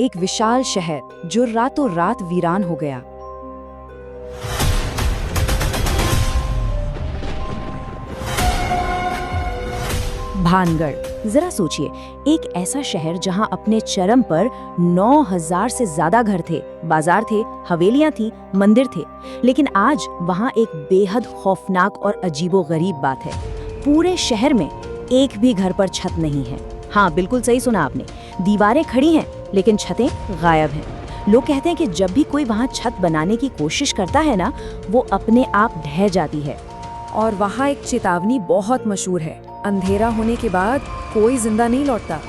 एक विशाल शहर जो रातों रात वीरान हो गया। भानगढ़, जरा सोचिए, एक ऐसा शहर जहां अपने चरम पर 9,000 से ज्यादा घर थे, बाजार थे, हवेलियां थी, मंदिर थे। लेकिन आज वहां एक बेहद खौफनाक और अजीबोगरीब बात है। पूरे शहर में एक भी घर पर छत नहीं है। हाँ, बिल्कुल सही सुना आपने। दीवारें खड़ी हैं लेकिन छतें गायब हैं। लोग कहते हैं कि जब भी कोई वहां छत बनाने की कोशिश करता है ना, वो अपने आप ढह जाती है। और वहाँ एक चेतावनी बहुत मशहूर है, अंधेरा होने के बाद कोई जिंदा नहीं लौटता।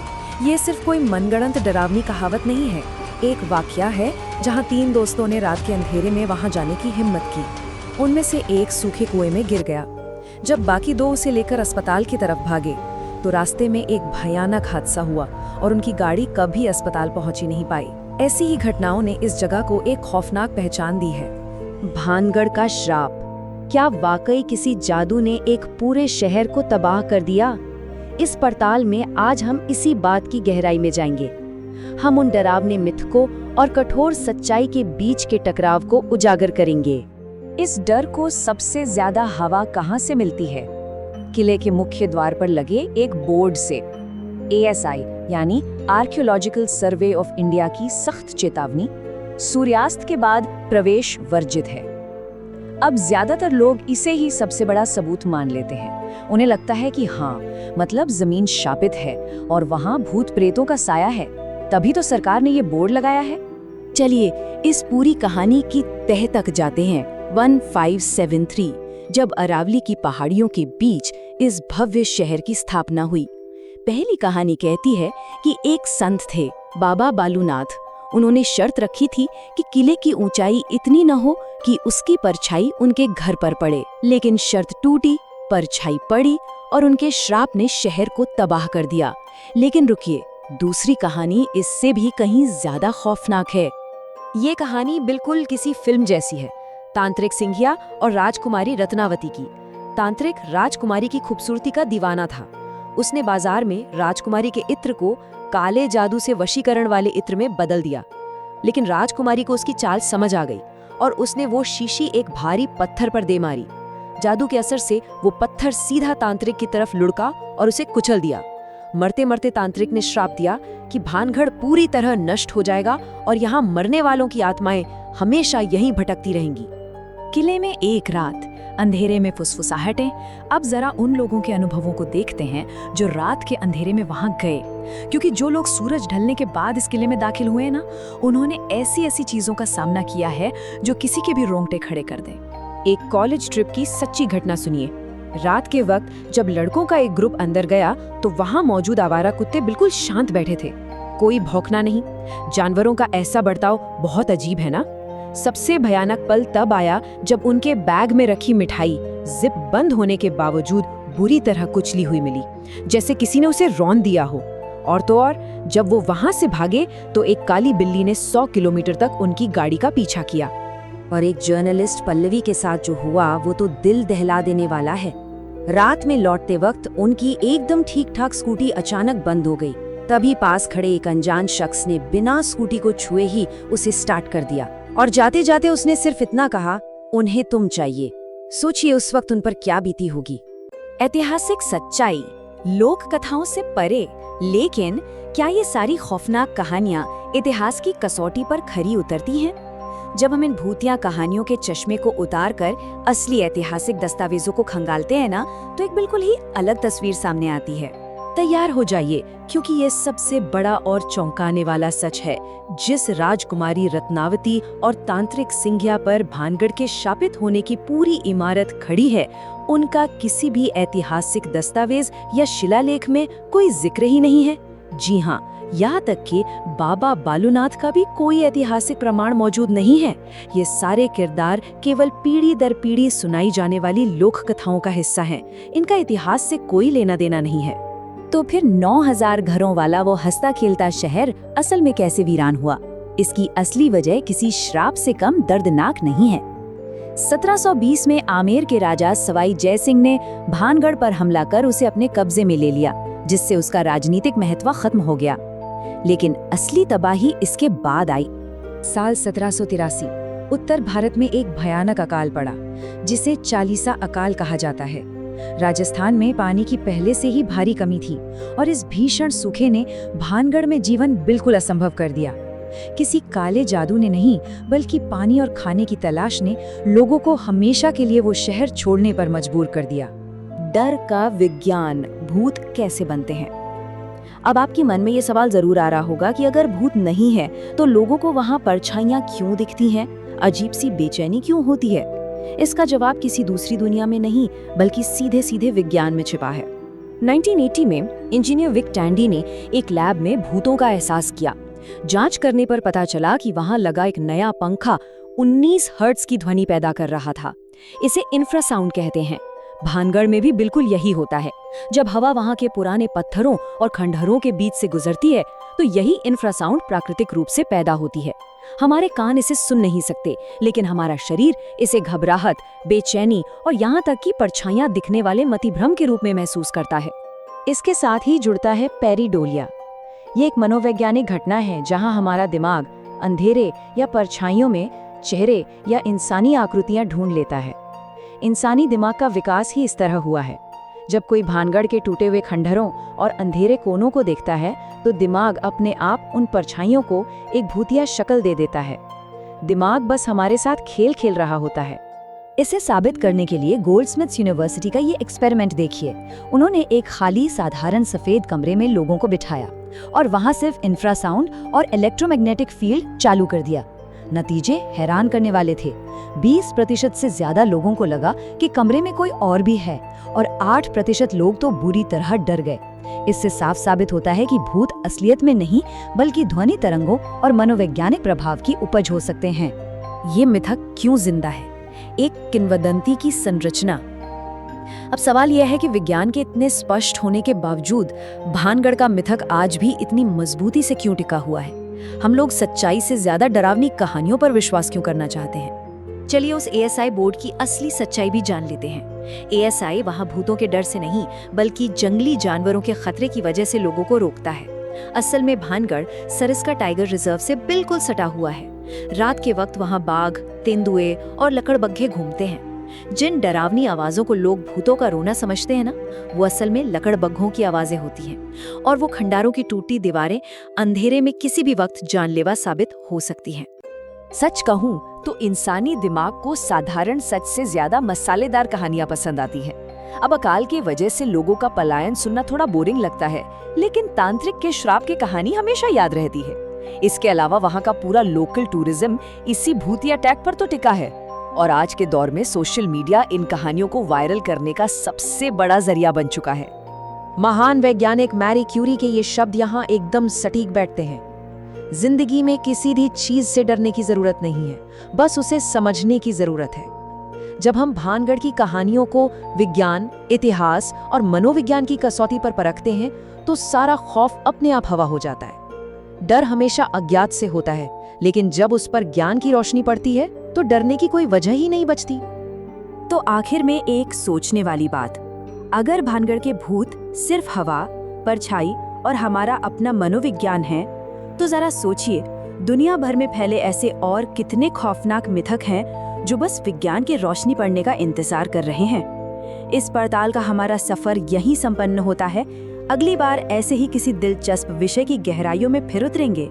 ये सिर्फ कोई मनगढ़ंत डरावनी कहावत नहीं है, एक वाकया है जहाँ 3 दोस्तों ने रात के अंधेरे में वहाँ जाने की हिम्मत की। उनमें से एक सूखे कुएं में गिर गया। जब बाकी 2 उसे लेकर अस्पताल की तरफ भागे तो रास्ते में एक भयानक हादसा हुआ और उनकी गाड़ी कभी अस्पताल पहुंची नहीं पाई। ऐसी ही घटनाओं ने इस जगह को एक खौफनाक पहचान दी है। भानगढ़ का श्राप, क्या वाकई किसी जादू ने एक पूरे शहर को तबाह कर दिया? इस पड़ताल में आज हम इसी बात की गहराई में जाएंगे। हम उन डरावने मिथकों और कठोर सच्चाई के बीच के टकराव को उजागर करेंगे। इस डर को सबसे ज्यादा हवा कहाँ से मिलती है? किले के मुख्य द्वार पर लगे एक बोर्ड से। ASI यानी आर्कियोलॉजिकल सर्वे ऑफ इंडिया की सख्त चेतावनी, सूर्यास्त के बाद प्रवेश वर्जित है। अब ज्यादातर लोग इसे ही सबसे बड़ा सबूत मान लेते हैं। उन्हें लगता है कि हाँ, मतलब जमीन शापित है और वहाँ भूत प्रेतों का साया है, तभी तो सरकार ने ये बोर्ड लगाया है। चलिए इस पूरी कहानी की तह तक जाते हैं। 1573 जब अरावली की पहाड़ियों के बीच इस भव्य शहर की स्थापना हुई। पहली कहानी कहती है कि एक संत थे, बाबा बालूनाथ। उन्होंने शर्त रखी थी कि किले की ऊंचाई इतनी न हो कि उसकी परछाई उनके घर पर पड़े। लेकिन शर्त टूटी, परछाई पड़ी और उनके श्राप ने शहर को तबाह कर दिया। लेकिन रुकिए, दूसरी कहानी इससे भी कहीं ज्यादा खौफनाक है। ये कहानी बिल्कुल किसी फिल्म जैसी है, तांत्रिक सिंघिया और राजकुमारी रत्नावती की। तांत्रिक राजकुमारी की खूबसूरती का दीवाना था। उसने बाजार में राजकुमारी के इत्र को काले जादू से वशीकरण वाले इत्र में बदल दिया। लेकिन राजकुमारी को उसकी चाल समझ आ गई और उसने वो शीशी एक भारी पत्थर पर दे मारी। जादू के असर से वो पत्थर सीधा तांत्रिक की तरफ लुढ़का और उसे कुचल दिया। मरते मरते तांत्रिक ने श्राप दिया कि भानगढ़ पूरी तरह नष्ट हो जाएगा और यहाँ मरने वालों की आत्माएं हमेशा यहीं भटकती रहेंगी। किले में एक रात, अंधेरे में फुसफुसाहटें। अब जरा उन लोगों के अनुभवों को देखते हैं जो रात के अंधेरे में वहां गए, क्योंकि जो लोग सूरज ढलने के बाद इस किले में दाखिल हुए ना, उन्होंने ऐसी ऐसी चीजों का सामना किया है जो किसी के भी रोंगटे खड़े कर दें। एक कॉलेज ट्रिप की सच्ची घटना सुनिए। रात के वक्त जब लड़कों का एक ग्रुप अंदर गया तो वहां मौजूद आवारा कुत्ते बिल्कुल शांत बैठे थे, कोई भौंकना नहीं। जानवरों का ऐसा बर्ताव बहुत अजीब है ना। सबसे भयानक पल तब आया जब उनके बैग में रखी मिठाई जिप बंद होने के बावजूद बुरी तरह कुचली हुई मिली, जैसे किसी ने उसे रौंद दिया हो। और तो और, जब वो वहां से भागे तो एक काली बिल्ली ने 100 किलोमीटर तक उनकी गाड़ी का पीछा किया। और एक जर्नलिस्ट पल्लवी के साथ जो हुआ वो तो दिल दहला देने वाला है। रात में लौटते वक्त उनकी एकदम ठीक ठाक स्कूटी अचानक बंद हो गई। तभी पास खड़े एक अनजान शख्स ने बिना स्कूटी को छुए ही उसे स्टार्ट कर दिया और जाते जाते उसने सिर्फ इतना कहा, उन्हें तुम चाहिए। सोचिए उस वक्त उन पर क्या बीती होगी। ऐतिहासिक सच्चाई, लोक कथाओं से परे, लेकिन क्या ये सारी खौफनाक कहानियां इतिहास की कसौटी पर खरी उतरती हैं? जब हम इन भूतिया कहानियों के चश्मे को उतार कर असली ऐतिहासिक दस्तावेजों को खंगालते हैं ना, तो एक बिल्कुल ही अलग तस्वीर सामने आती है। तैयार हो जाइए, क्योंकि ये सबसे बड़ा और चौंकाने वाला सच है। जिस राजकुमारी रत्नावती और तांत्रिक सिंघिया पर भानगढ़ के शापित होने की पूरी इमारत खड़ी है, उनका किसी भी ऐतिहासिक दस्तावेज या शिलालेख में कोई जिक्र ही नहीं है। जी हाँ, यहाँ तक कि बाबा बालूनाथ का भी कोई ऐतिहासिक प्रमाण मौजूद नहीं है। ये सारे किरदार केवल पीढ़ी दर पीढ़ी सुनाई जाने वाली लोक कथाओं का हिस्सा हैं। इनका इतिहास से कोई लेना देना नहीं है। तो फिर 9,000 घरों वाला वो हंसता खेलता शहर असल में कैसे वीरान हुआ? इसकी असली वजह किसी श्राप से कम दर्दनाक नहीं है। 1720 में आमेर के राजा सवाई जय सिंह ने भानगढ़ पर हमला कर उसे अपने कब्जे में ले लिया, जिससे उसका राजनीतिक महत्व खत्म हो गया। लेकिन असली तबाही इसके बाद आई। साल 1783 उत्तर भारत में एक भयानक अकाल पड़ा, जिसे चालीसा अकाल कहा जाता है। राजस्थान में पानी की पहले से ही भारी कमी थी और इस भीषण सूखे ने भानगढ़ में जीवन बिल्कुल असंभव कर दिया। किसी काले जादू ने नहीं, बल्कि पानी और खाने की तलाश ने लोगों को हमेशा के लिए वो शहर छोड़ने पर मजबूर कर दिया। डर का विज्ञान, भूत कैसे बनते हैं? अब आपके मन में ये सवाल जरूर आ रहा होगा कि अगर भूत नहीं है तो लोगों को वहाँ परछाइयाँ क्यों दिखती हैं, अजीब सी बेचैनी क्यों होती है? इसका जवाब किसी दूसरी दुनिया में नहीं, बल्कि सीधे सीधे विज्ञान में छिपा है। 1980 में इंजीनियर विक टैंडी ने एक लैब में भूतों का एहसास किया। जांच करने पर पता चला कि वहां लगा एक नया पंखा 19 हर्ट्ज की ध्वनि पैदा कर रहा था। इसे इंफ्रासाउंड कहते हैं। भानगढ़ में भी बिल्कुल यही होता है। जब हवा वहां के पुराने पत्थरों और खंडहरों के बीच से गुजरती है तो यही इंफ्रासाउंड प्राकृतिक रूप से पैदा होती है। हमारे कान इसे सुन नहीं सकते, लेकिन हमारा शरीर इसे घबराहट, बेचैनी और यहाँ तक कि परछाइयाँ दिखने वाले मतिभ्रम के रूप में महसूस करता है। इसके साथ ही जुड़ता है पेरीडोलिया। ये एक मनोवैज्ञानिक घटना है जहाँ हमारा दिमाग अंधेरे या परछाइयों में चेहरे या इंसानी आकृतियाँ ढूंढ लेता है। इंसानी दिमाग का विकास ही इस तरह हुआ है। जब कोई भानगढ़ के टूटे हुए खंडहरों और अंधेरे कोनों को देखता है तो दिमाग अपने आप उन परछाइयों को एक भूतिया शक्ल दे देता है। दिमाग बस हमारे साथ खेल खेल रहा होता है। इसे साबित करने के लिए गोल्डस्मिथ्स यूनिवर्सिटी का ये एक्सपेरिमेंट देखिए। उन्होंने एक खाली साधारण सफेद कमरे में लोगों को बिठाया और वहां सिर्फ इंफ्रासाउंड और इलेक्ट्रोमैग्नेटिक फील्ड चालू कर दिया। नतीजे हैरान करने वाले थे। 20% से ज्यादा लोगों को लगा कि कमरे में कोई और भी है और 8% लोग तो बुरी तरह डर गए। इससे साफ साबित होता है कि भूत असलियत में नहीं, बल्कि ध्वनि तरंगों और मनोवैज्ञानिक प्रभाव की उपज हो सकते हैं। ये मिथक क्यों जिंदा है? एक किंवदंती की संरचना। अब सवाल यह है कि विज्ञान के इतने स्पष्ट होने के बावजूद भानगढ़ का मिथक आज भी इतनी मजबूती से क्यों टिका हुआ है? हम लोग सच्चाई से ज्यादा डरावनी कहानियों पर विश्वास क्यों करना चाहते हैं? चलिए उस एएसआई बोर्ड की असली सच्चाई भी जान लेते हैं। एएसआई वहां भूतों के डर से नहीं, बल्कि जंगली जानवरों के खतरे की वजह से लोगों को रोकता है। असल में भानगढ़ सरिस्का टाइगर रिजर्व से बिल्कुल सटा हुआ है। रात के वक्त वहां बाघ, तेंदुए और लकड़बग्घे घूमते हैं। जिन डरावनी आवाजों को लोग भूतों का रोना समझते हैं ना, वो असल में लकड़बग्घों की आवाजें होती हैं। और वो खंडारों की टूटी दीवारें अंधेरे में किसी भी वक्त जानलेवा साबित हो सकती हैं। सच कहूं तो इंसानी दिमाग को साधारण सच से ज्यादा मसालेदार कहानियां पसंद आती हैं। अब अकाल की वजह से लोगों का पलायन सुनना थोड़ा बोरिंग लगता है, लेकिन तांत्रिक के श्राप की कहानी हमेशा याद रहती है। इसके अलावा वहाँ का पूरा लोकल टूरिज्म इसी भूतिया टैग पर तो टिका है। और आज के दौर में सोशल मीडिया इन कहानियों को वायरल करने का सबसे बड़ा जरिया बन चुका है। महान वैज्ञानिक मैरी क्यूरी के ये शब्द यहाँ एकदम सटीक बैठते हैं। जिंदगी में किसी भी चीज से डरने की जरूरत नहीं है, बस उसे समझने की जरूरत है। जब हम भानगढ़ की कहानियों को विज्ञान, इतिहास और मनोविज्ञान की कसौटी पर परखते हैं तो सारा खौफ अपने आप हवा हो जाता है। डर हमेशा अज्ञात से होता है, लेकिन जब उस पर ज्ञान की रोशनी पड़ती है तो डरने की कोई वजह ही नहीं बचती। तो आखिर में एक सोचने वाली बात, अगर भानगढ़ के भूत सिर्फ हवा, परछाई और हमारा अपना मनोविज्ञान है, तो जरा सोचिए दुनिया भर में फैले ऐसे और कितने खौफनाक मिथक हैं जो बस विज्ञान की रोशनी पड़ने का इंतजार कर रहे हैं। इस पड़ताल का हमारा सफर यहीं संपन्न होता है। अगली बार ऐसे ही किसी दिलचस्प विषय की गहराइयों में फिर उतरेंगे।